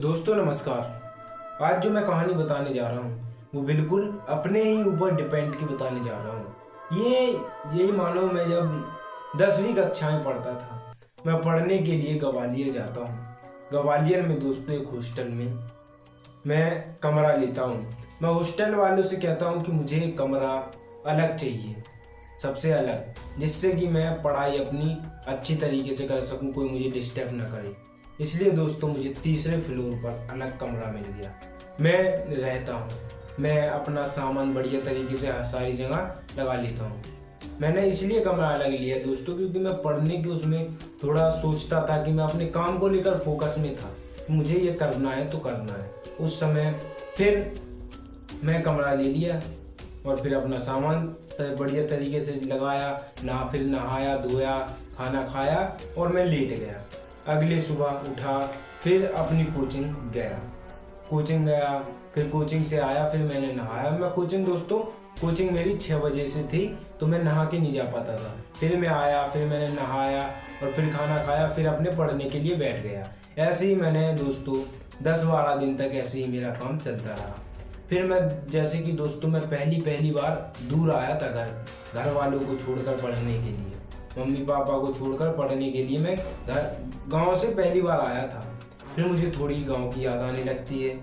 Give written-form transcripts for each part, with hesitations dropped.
दोस्तों नमस्कार। आज जो मैं कहानी बताने जा रहा हूँ वो बिल्कुल अपने ही ऊपर डिपेंड की बताने जा रहा हूँ। यही मानो मैं जब 10वीं कक्षा में पढ़ता था, मैं पढ़ने के लिए ग्वालियर जाता हूँ। ग्वालियर में दोस्तों एक हॉस्टल में मैं कमरा लेता हूँ। मैं हॉस्टल वालों से कहता हूँ कि मुझे एक कमरा अलग चाहिए, सबसे अलग, जिससे कि मैं पढ़ाई अपनी अच्छी तरीके से कर सकूँ, कोई मुझे डिस्टर्ब ना करे। इसलिए दोस्तों मुझे तीसरे फ्लोर पर अलग कमरा मिल गया। मैं रहता हूँ, मैं अपना सामान बढ़िया तरीके से सारी जगह लगा लेता हूँ। मैंने इसलिए कमरा अलग लिया दोस्तों क्योंकि मैं पढ़ने के उसमें थोड़ा सोचता था कि मैं अपने काम को लेकर फोकस में था, मुझे ये करना है तो करना है। उस समय फिर मैं कमरा ले लिया और फिर अपना सामान बढ़िया तरीके से लगाया, फिर नहाया धोया, खाना खाया और मैं लेट गया। अगले सुबह उठा, फिर अपनी कोचिंग गया, फिर कोचिंग से आया, फिर मैंने नहाया। मैं कोचिंग मेरी 6 बजे से थी तो मैं नहा के नहीं जा पाता था। फिर मैं आया, फिर मैंने नहाया और फिर खाना खाया, फिर अपने पढ़ने के लिए बैठ गया। ऐसे ही मैंने दोस्तों 10-12 दिन तक ऐसे ही मेरा काम चलता रहा। फिर मैं जैसे कि दोस्तों मैं पहली बार दूर आया था घर वालों को छोड़कर पढ़ने के लिए, मम्मी पापा को छोड़कर पढ़ने के लिए मैं गांव से पहली बार आया था। फिर मुझे थोड़ी गांव की याद आने लगती है।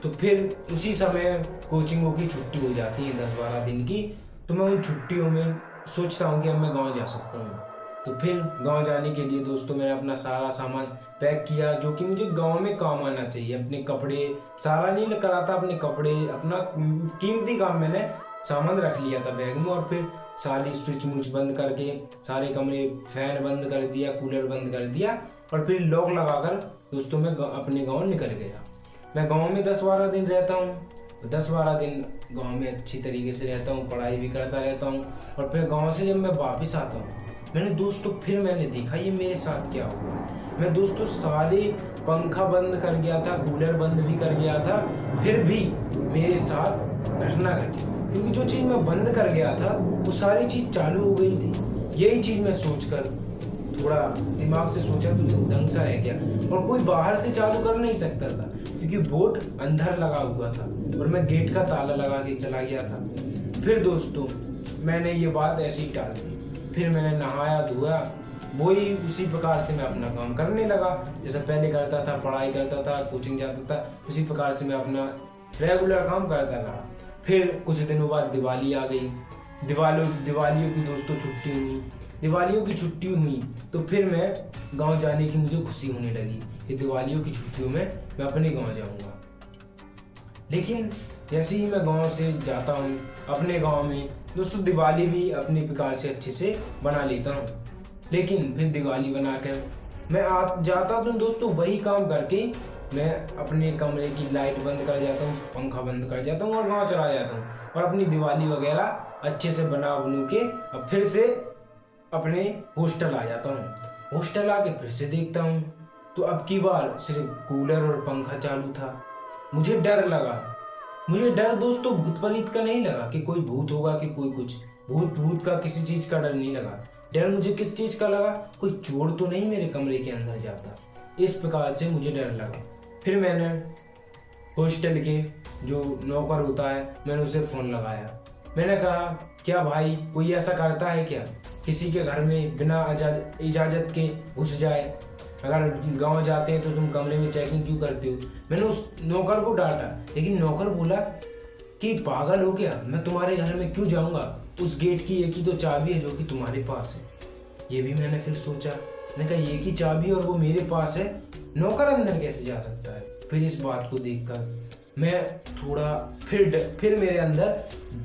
तो फिर उसी समय कोचिंगों की छुट्टी हो जाती है 10-12 दिन की। तो मैं उन छुट्टियों में सोचता हूँ कि अब मैं गाँव जा सकता हूँ। तो फिर गांव जाने के लिए दोस्तों मैंने अपना सारा सामान पैक किया जो कि मुझे गांव में काम आना चाहिए। अपने कपड़े सारा नहीं करा था, अपने कपड़े अपना कीमती काम मैंने सामान रख लिया था बैग में। और फिर सारी स्विच बंद करके सारे कमरे, फैन बंद कर दिया, कूलर बंद कर दिया और फिर लॉक लगाकर दोस्तों मैं अपने गाँव निकल गया। मैं गाँव में 10-12 दिन रहता हूँ। 10-12 दिन गाँव में अच्छी तरीके से रहता हूँ, पढ़ाई भी करता रहता हूँ। और फिर गाँव से जब मैं वापस आता हूँ मैंने देखा ये मेरे साथ क्या हुआ। मैं दोस्तों सारे पंखा बंद कर गया था, कूलर बंद भी कर गया था, फिर भी मेरे साथ घटना घटी क्योंकि जो चीज़ मैं बंद कर गया था वो सारी चीज़ चालू हो गई थी। यही चीज़ मैं सोचकर थोड़ा दिमाग से सोचा तो दंग सा रह गया। और कोई बाहर से चालू कर नहीं सकता था क्योंकि बोर्ड अंदर लगा हुआ था और मैं गेट का ताला लगा के चला गया था। फिर दोस्तों मैंने ये बात ऐसे ही टाल दी। फिर मैंने नहाया धोया, वही उसी प्रकार से मैं अपना काम करने लगा जैसे पहले करता था, पढ़ाई करता था, कोचिंग जाता था, उसी प्रकार से मैं अपना रेगुलर काम करता रहा। फिर कुछ दिनों बाद दिवाली आ गई। दिवालियों की दोस्तों छुट्टी हुई। दिवालियों की छुट्टी हुई तो फिर मैं गांव जाने की मुझे खुशी होने लगी कि दिवालियों की छुट्टियों में मैं अपने गांव जाऊंगा। लेकिन जैसे ही मैं गांव से जाता हूँ अपने गांव में दोस्तों दिवाली भी अपने प्रकार से अच्छे से बना लेता हूँ। लेकिन फिर दिवाली बनाकर मैं जाता हूँ दोस्तों वही काम करके मैं अपने कमरे की लाइट बंद कर जाता हूँ, पंखा बंद कर जाता हूँ और गाँव चला जाता हूँ और अपनी दिवाली वगैरह अच्छे से बनू के अब फिर से अपने हॉस्टल आ जाता हूँ। हॉस्टल आके फिर से देखता हूँ तो अब की बार सिर्फ कूलर और पंखा चालू था। मुझे डर दोस्तों भूत प्रेत का नहीं लगा कि कोई भूत होगा कि कोई कुछ, भूत का किसी चीज का डर नहीं लगा। डर मुझे किस चीज का लगा, कोई चोर तो नहीं मेरे कमरे के अंदर जाता, इस प्रकार से मुझे डर लगा। फिर मैंने हॉस्टल के जो नौकर होता है मैंने उसे फोन लगाया। मैंने कहा क्या भाई कोई ऐसा करता है क्या, किसी के घर में बिना इजाजत के घुस जाए, अगर गांव जाते हैं तो तुम कमरे में चेकिंग क्यों करते हो। मैंने उस नौकर को डांटा लेकिन नौकर बोला कि पागल हो क्या, मैं तुम्हारे घर में क्यों जाऊंगा, उस गेट की एक ही तो चाबी है जो कि तुम्हारे पास है। ये भी मैंने फिर सोचा, मैंने कहा एक ही चाबी और वो मेरे पास है, नौकर अंदर कैसे जा सकता है। फिर इस बात को देखकर मैं थोड़ा फिर मेरे अंदर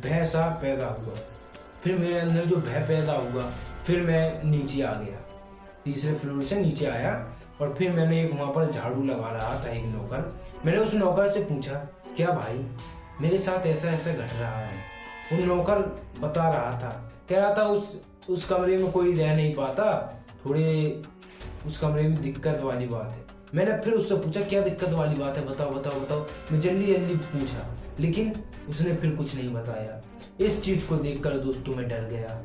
भय सा पैदा हुआ। फिर मेरे अंदर जो भय पैदा हुआ फिर मैं नीचे आ गया, तीसरे फ्लोर से नीचे आया और फिर मैंने एक वहाँ पर झाड़ू लगा रहा था एक नौकर। मैंने उस नौकर से पूछा क्या भाई मेरे साथ ऐसा ऐसा घट रहा है। वो नौकर बता रहा था, कह रहा था उस कमरे में कोई रह नहीं पाता, थोड़े उस कमरे में दिक्कत वाली बात है। मैंने फिर उससे पूछा क्या दिक्कत वाली बात है, बताओ। मैं जल्दी पूछा लेकिन उसने फिर कुछ नहीं बताया। इस चीज को देखकर दोस्तों मैं डर गया।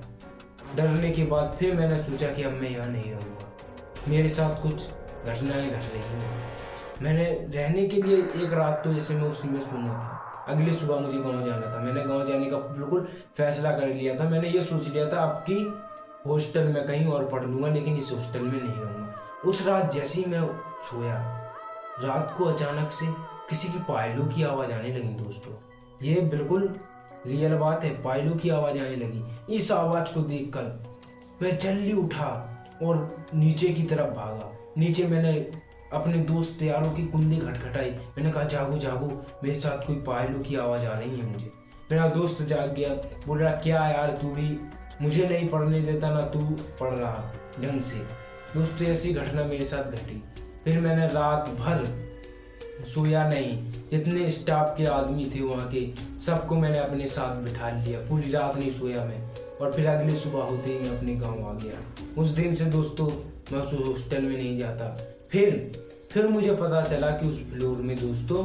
डरने के बाद फिर मैंने सोचा कि अब मैं यहाँ नहीं रहूँगा, मेरे साथ कुछ घटनाएं घट रही हैं। मैंने रहने के लिए एक रात तो जैसे मैं उसी में सोना था। अगले सुबह मुझे गांव जाना था। मैंने गांव जाने का बिल्कुल फैसला कर लिया था। मैंने ये सोच लिया था आपकी हॉस्टल में कहीं और पढ़ लूँगा, लेकिन इस हॉस्टल में नहीं रहूँगा। उस रात जैसे ही मैं सोया, रात को अचानक से किसी की पायलों की आवाज़ आने लगी दोस्तों। ये बिल्कुल रियल बात है, पायलों की आवाज़ आने लगी। इस आवाज़ को देखकर मैं जल्दी उठा और नीचे की तरफ भागा। नीचे मैंने अपने दोस्त यारों की कुंडी खटखटाई। मैंने कहा जागो जागो, मेरे साथ कोई पायलों की आवाज़ आ रही है मुझे। मेरा दोस्त जाग गया, बोल रहा क्या यार तू भी मुझे नहीं पढ़ने देता ना तू पढ़ रहा ढंग से। दोस्तों ऐसी घटना मेरे साथ घटी। फिर मैंने रात भर सोया नहीं। जितने स्टाफ के आदमी थे वहाँ के सबको मैंने अपने साथ बिठा लिया। पूरी रात नहीं सोया मैं। और फिर अगली सुबह होते ही मैं अपने गांव आ गया। उस दिन से दोस्तों मैं उस हॉस्टल में नहीं जाता। फिर मुझे पता चला कि उस फ्लोर में दोस्तों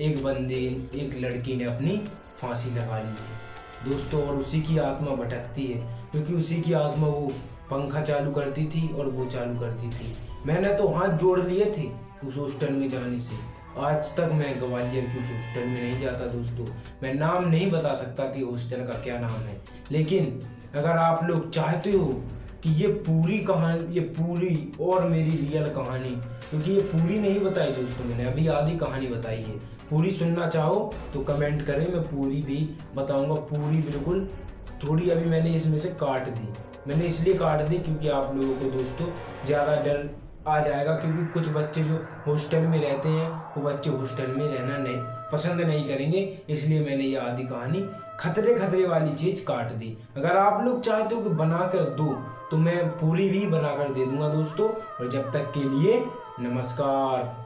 एक लड़की ने अपनी फांसी लगा ली थी दोस्तों। और उसी की आत्मा भटकती है, क्योंकि उसी की आत्मा वो पंखा चालू करती थी और वो चालू करती थी। मैंने तो हाथ जोड़ लिए थे उस हॉस्टल में जाने से। आज तक मैं ग्वालियर की उस हॉस्टल में नहीं जाता दोस्तों। मैं नाम नहीं बता सकता कि हॉस्टल का क्या नाम है, लेकिन अगर आप लोग चाहते हो कि ये पूरी और मेरी रियल कहानी, क्योंकि ये पूरी नहीं बताई दोस्तों, मैंने अभी आधी कहानी बताई है। पूरी सुनना चाहो तो कमेंट करें, मैं पूरी भी बताऊंगा। पूरी बिल्कुल, थोड़ी अभी मैंने इसमें से काट दी। मैंने इसलिए काट दी क्योंकि आप लोगों को दोस्तों ज़्यादा डर आ जाएगा, क्योंकि कुछ बच्चे जो हॉस्टल में रहते हैं वो बच्चे हॉस्टल में रहना नहीं पसंद नहीं करेंगे। इसलिए मैंने ये आधी कहानी खतरे वाली चीज़ काट दी। अगर आप लोग चाहते हो कि बना कर दो तो मैं पूरी भी बना कर दे दूंगा दोस्तों। और जब तक के लिए नमस्कार।